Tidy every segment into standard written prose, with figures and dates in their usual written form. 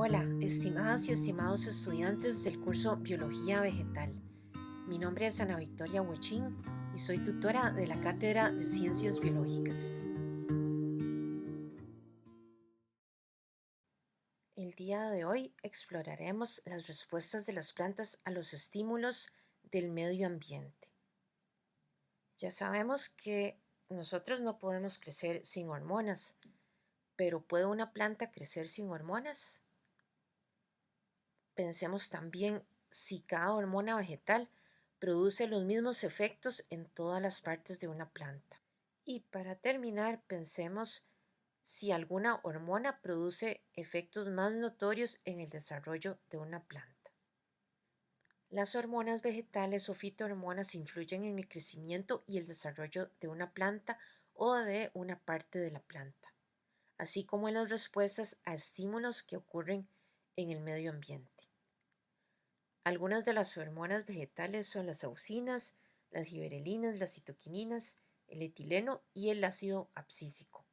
Hola, estimadas y estimados estudiantes del curso Biología Vegetal. Mi nombre es Ana Victoria Huachín y soy tutora de la Cátedra de Ciencias Biológicas. El día de hoy exploraremos las respuestas de las plantas a los estímulos del medio ambiente. Ya sabemos que nosotros no podemos crecer sin hormonas, pero ¿puede una planta crecer sin hormonas? Pensemos también si cada hormona vegetal produce los mismos efectos en todas las partes de una planta. Y para terminar, pensemos si alguna hormona produce efectos más notorios en el desarrollo de una planta. Las hormonas vegetales o fitohormonas influyen en el crecimiento y el desarrollo de una planta o de una parte de la planta, así como en las respuestas a estímulos que ocurren en el medio ambiente. Algunas de las hormonas vegetales son las auxinas, las giberelinas, las citoquininas, el etileno y el ácido abscísico.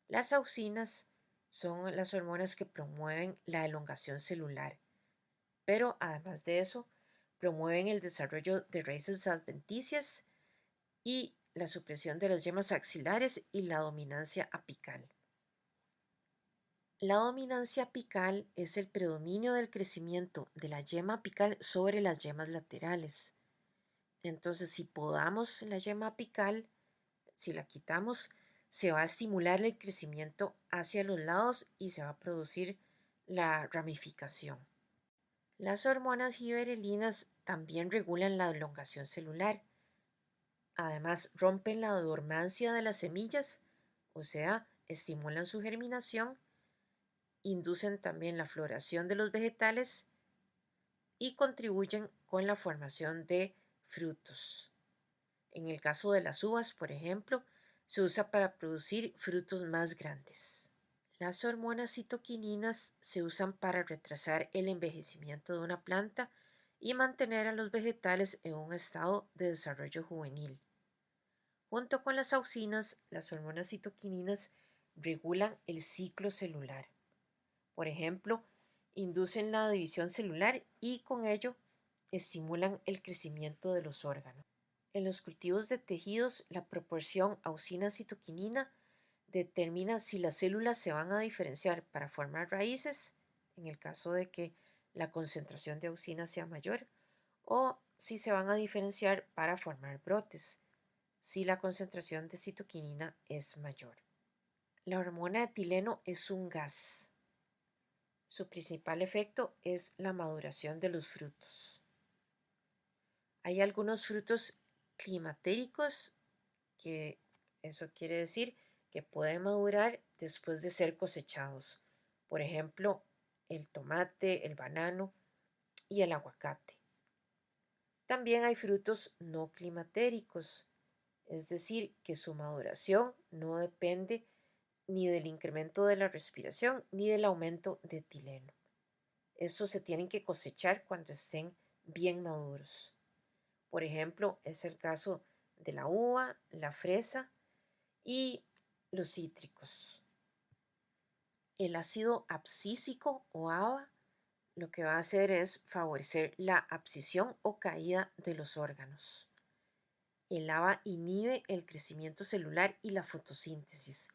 Las auxinas son las hormonas que promueven la elongación celular, pero además de eso, promueven el desarrollo de raíces adventicias y la supresión de las yemas axilares y la dominancia apical. La dominancia apical es el predominio del crecimiento de la yema apical sobre las yemas laterales. Entonces, si podamos la yema apical, si la quitamos, se va a estimular el crecimiento hacia los lados y se va a producir la ramificación. Las hormonas giberelinas también regulan la elongación celular. Además, rompen la dormancia de las semillas, o sea, estimulan su germinación, inducen también la floración de los vegetales y contribuyen con la formación de frutos. En el caso de las uvas, por ejemplo, se usa para producir frutos más grandes. Las hormonas citoquininas se usan para retrasar el envejecimiento de una planta y mantener a los vegetales en un estado de desarrollo juvenil. Junto con las auxinas, las hormonas citoquininas regulan el ciclo celular. Por ejemplo, inducen la división celular y con ello estimulan el crecimiento de los órganos. En los cultivos de tejidos, la proporción auxina-citoquinina determina si las células se van a diferenciar para formar raíces, en el caso de que la concentración de auxina sea mayor, o si se van a diferenciar para formar brotes, si la concentración de citoquinina es mayor. La hormona etileno es un gas. Su principal efecto es la maduración de los frutos. Hay algunos frutos climatéricos, que eso quiere decir que pueden madurar después de ser cosechados. Por ejemplo, el tomate, el banano y el aguacate. También hay frutos no climatéricos, es decir, que su maduración no depende ni del incremento de la respiración ni del aumento de etileno. Estos se tienen que cosechar cuando estén bien maduros. Por ejemplo, es el caso de la uva, la fresa y los cítricos. El ácido abscísico o ABA lo que va a hacer es favorecer la abscisión o caída de los órganos. El ABA inhibe el crecimiento celular y la fotosíntesis.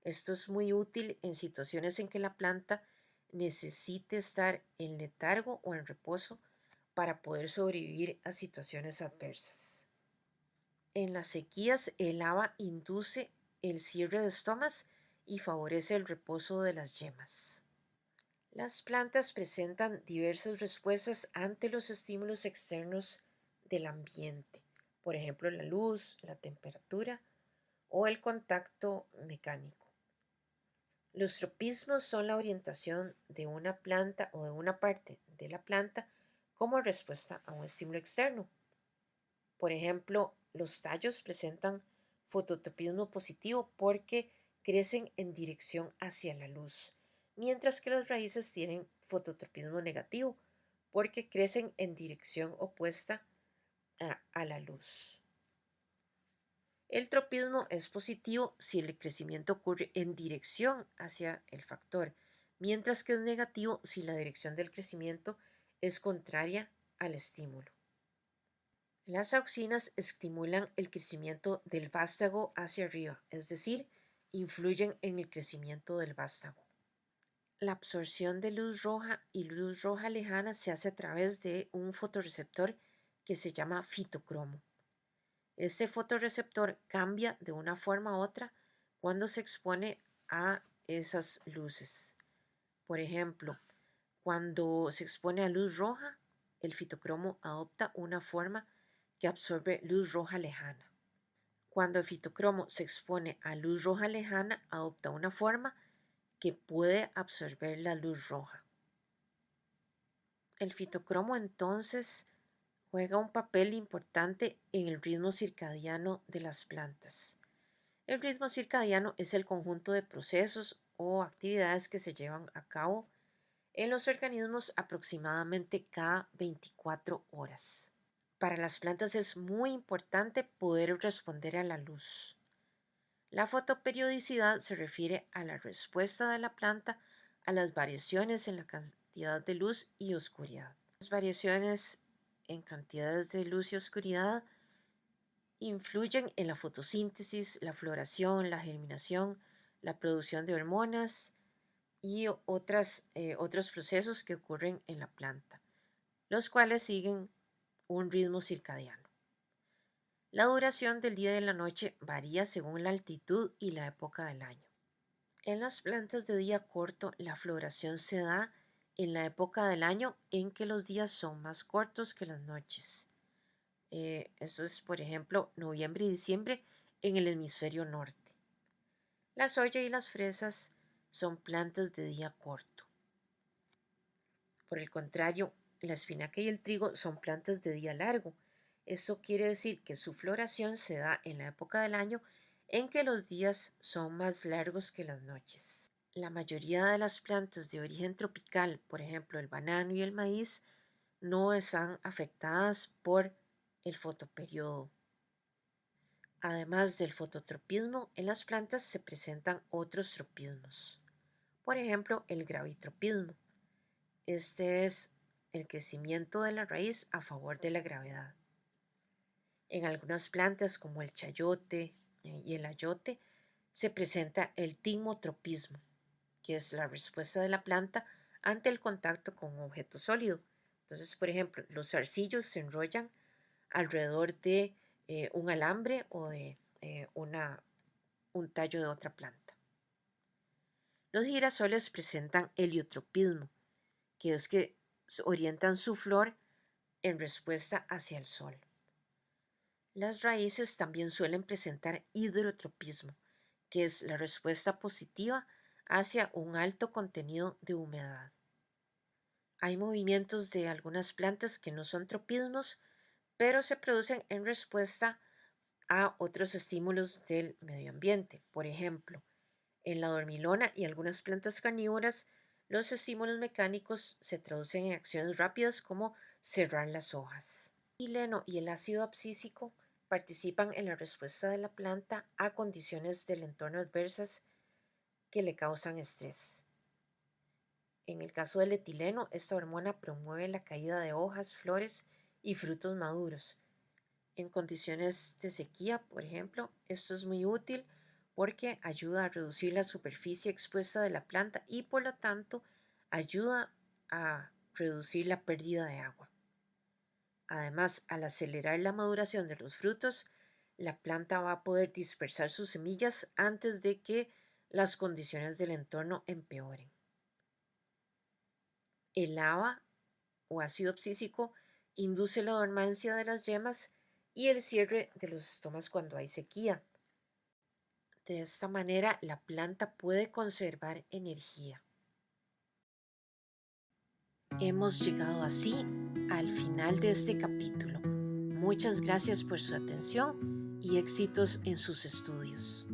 Esto es muy útil en situaciones en que la planta necesite estar en letargo o en reposo para poder sobrevivir a situaciones adversas. En las sequías, el haba induce el cierre de estomas y favorece el reposo de las yemas. Las plantas presentan diversas respuestas ante los estímulos externos del ambiente, por ejemplo, la luz, la temperatura o el contacto mecánico. Los tropismos son la orientación de una planta o de una parte de la planta como respuesta a un estímulo externo. Por ejemplo, los tallos presentan fototropismo positivo porque crecen en dirección hacia la luz, mientras que las raíces tienen fototropismo negativo porque crecen en dirección opuesta a la luz. El tropismo es positivo si el crecimiento ocurre en dirección hacia el factor, mientras que es negativo si la dirección del crecimiento es contraria al estímulo. Las auxinas estimulan el crecimiento del vástago hacia arriba, es decir, influyen en el crecimiento del vástago. La absorción de luz roja y luz roja lejana se hace a través de un fotorreceptor que se llama fitocromo. Este fotorreceptor cambia de una forma a otra cuando se expone a esas luces. Por ejemplo, cuando se expone a luz roja, el fitocromo adopta una forma que absorbe luz roja lejana. Cuando el fitocromo se expone a luz roja lejana, adopta una forma que puede absorber la luz roja. El fitocromo entonces juega un papel importante en el ritmo circadiano de las plantas. El ritmo circadiano es el conjunto de procesos o actividades que se llevan a cabo en los organismos aproximadamente cada 24 horas. Para las plantas es muy importante poder responder a la luz. La fotoperiodicidad se refiere a la respuesta de la planta a las variaciones en la cantidad de luz y oscuridad. Las variaciones en cantidades de luz y oscuridad influyen en la fotosíntesis, la floración, la germinación, la producción de hormonas y otros procesos que ocurren en la planta, los cuales siguen un ritmo circadiano. La duración del día y de la noche varía según la altitud y la época del año. En las plantas de día corto, la floración se da en la época del año en que los días son más cortos que las noches. Eso es, por ejemplo, noviembre y diciembre en el hemisferio norte. La soya y las fresas son plantas de día corto. Por el contrario, la espinaca y el trigo son plantas de día largo. Esto quiere decir que su floración se da en la época del año en que los días son más largos que las noches. La mayoría de las plantas de origen tropical, por ejemplo el banano y el maíz, no están afectadas por el fotoperiodo. Además del fototropismo, en las plantas se presentan otros tropismos. Por ejemplo, el gravitropismo. Este es el crecimiento de la raíz a favor de la gravedad. En algunas plantas como el chayote y el ayote se presenta el tigmotropismo, que es la respuesta de la planta ante el contacto con un objeto sólido. Entonces, por ejemplo, los zarcillos se enrollan alrededor de un alambre o de un tallo de otra planta. Los girasoles presentan heliotropismo, que es que orientan su flor en respuesta hacia el sol. Las raíces también suelen presentar hidrotropismo, que es la respuesta positiva hacia un alto contenido de humedad. Hay movimientos de algunas plantas que no son tropismos, pero se producen en respuesta a otros estímulos del medio ambiente. Por ejemplo, en la dormilona y algunas plantas carnívoras, los estímulos mecánicos se traducen en acciones rápidas como cerrar las hojas. El etileno y el ácido abscísico participan en la respuesta de la planta a condiciones del entorno adversas que le causan estrés. En el caso del etileno, esta hormona promueve la caída de hojas, flores y frutos maduros. En condiciones de sequía, por ejemplo, esto es muy útil porque ayuda a reducir la superficie expuesta de la planta y por lo tanto ayuda a reducir la pérdida de agua. Además, al acelerar la maduración de los frutos, la planta va a poder dispersar sus semillas antes de que las condiciones del entorno empeoren. El ABA o ácido abscísico induce la dormancia de las yemas y el cierre de los estomas cuando hay sequía. De esta manera, la planta puede conservar energía. Hemos llegado así al final de este capítulo. Muchas gracias por su atención y éxitos en sus estudios.